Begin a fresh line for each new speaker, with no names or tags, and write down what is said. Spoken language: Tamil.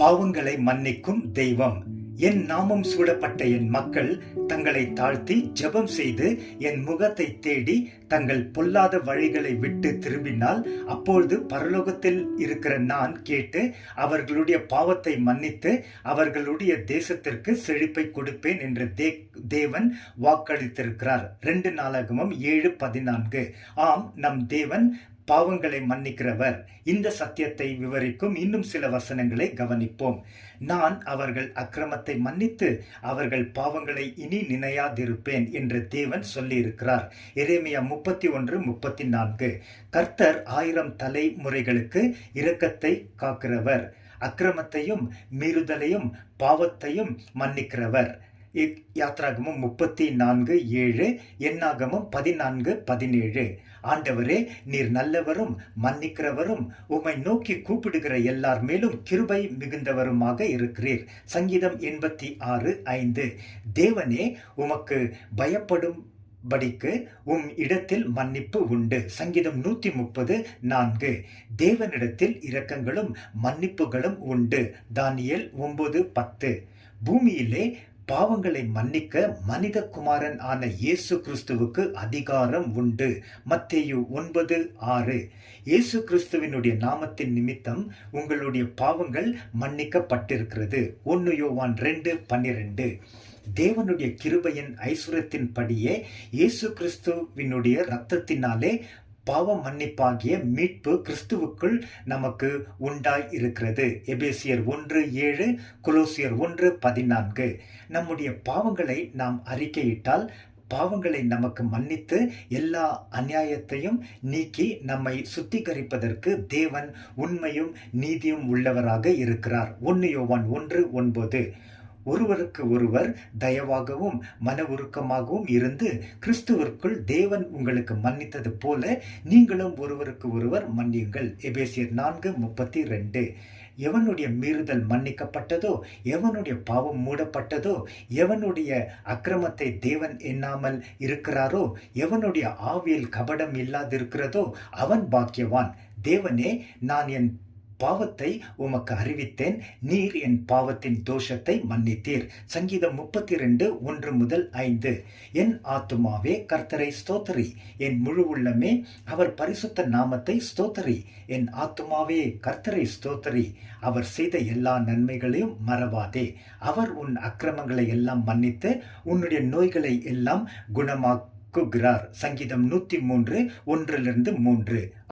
பாவங்களை மன்னிக்கும் தெய்வம். என் நாமம் சூடப்பட்ட என் மக்கள் தங்களை தாழ்த்தி ஜெபம் செய்து என் முகத்தை தேடி தங்கள் பொல்லாத வழிகளை விட்டு திரும்பினால் அப்பொழுது பரலோகத்தில் இருக்கிற நான் கேட்டு அவர்களுடைய பாவத்தை மன்னித்து அவர்களுடைய தேசத்திற்கு செழிப்பை கொடுப்பேன் என்று தேவன் வாக்களித்திருக்கிறார். 2 நாளாகமம் 7:14. ஆம், நம் தேவன் பாவங்களை மன்னிக்கிறவர். இந்த சத்தியத்தை விவரிக்கும் இன்னும் சில வசனங்களை கவனிப்போம். நான் அவர்கள் அக்கிரமத்தை மன்னித்து அவர்கள் பாவங்களை இனி நினையாதிருப்பேன் என்று தேவன் சொல்லியிருக்கிறார். எரேமியா 31:34. கர்த்தர் 1000 தலைமுறைகளுக்கு இரக்கத்தை காக்கிறவர், அக்கிரமத்தையும் மீறுதலையும் பாவத்தையும் மன்னிக்கிறவர். யாத்ராகமம் 34:7, எண்ணாகமம் 14:17. ஆண்டவரே, நீர் நல்லவரும் மன்னிக்கிறவரும் உம்மை நோக்கி கூப்பிடுகிற எல்லார் மேலும் கிருபை மிகுந்தவருமாக இருக்கிறீர். சங்கீதம் 86:5. தேவனே, உமக்கு பயப்படும் படிக்கு உம் இடத்தில் மன்னிப்பு உண்டு. சங்கீதம் 130:4. தேவனிடத்தில் இரக்கங்களும் மன்னிப்புகளும் உண்டு. தானியேல் 9:10. பூமியிலே பாவங்களை மன்னிக்க மனிதகுமாரன் ஆன இயேசு கிறிஸ்துவுக்கு அதிகாரம் உண்டு. மத்தேயு 9:6. இயேசு கிறிஸ்துவினுடைய நாமத்தின் நிமித்தம் உங்களுடைய பாவங்கள் மன்னிக்கப்பட்டிருக்கிறது. 1 யோவான் 2:12. தேவனுடைய கிருபையின் ஐஸ்வர்யத்தின் படியே இயேசு கிறிஸ்துவினுடைய இரத்தத்தினாலே பாவ மன்னிப்பாகிய மீட்பு கிறிஸ்துவுக்குள் நமக்கு உண்டாய் இருக்கிறது. எபேசியர் 1:7, கொலோசியர் 1:14. நம்முடைய பாவங்களை நாம் அறிக்கையிட்டால் பாவங்களை நமக்கு மன்னித்து எல்லா அநியாயத்தையும் நீக்கி நம்மை சுத்திகரிப்பதற்கு தேவன் உண்மையும் நீதியும் உள்ளவராக இருக்கிறார். 1 யோவான் 1:9. ஒருவருக்கு ஒருவர் தயவாகவும் மன உருக்கமாகவும் இருந்து கிறிஸ்துவிற்குள் தேவன் உங்களுக்கு மன்னித்தது போல நீங்களும் ஒருவருக்கு ஒருவர் மன்னியுங்கள். எபேசியர் 4:32. எவனுடைய மீறுதல் மன்னிக்கப்பட்டதோ, எவனுடைய பாவம் மூடப்பட்டதோ, எவனுடைய அக்கிரமத்தை தேவன் எண்ணாமல் இருக்கிறாரோ, எவனுடைய ஆவியில் கபடம் இல்லாதிருக்கிறதோ அவன் பாக்கியவான். தேவனே, நான் என் பாவத்தை உமக்கு அறிவித்தேன், நீர் என் பாவத்தின் தோஷத்தை மன்னித்தீர். சங்கீதம் 32:1-5. என் ஆத்துமாவே கர்த்தரை ஸ்தோத்திரி, என் முழு உள்ளமே அவர் பரிசுத்த நாமத்தை ஸ்தோத்திரி. என் ஆத்துமாவே கர்த்தரை ஸ்தோத்திரி, அவர் செய்த எல்லா நன்மைகளையும் மறவாதே. அவர் உன் அக்கிரமங்களை எல்லாம் மன்னித்து உன்னுடைய நோய்களை எல்லாம் குணமாக்குகிறார். சங்கீதம் 103:1-3.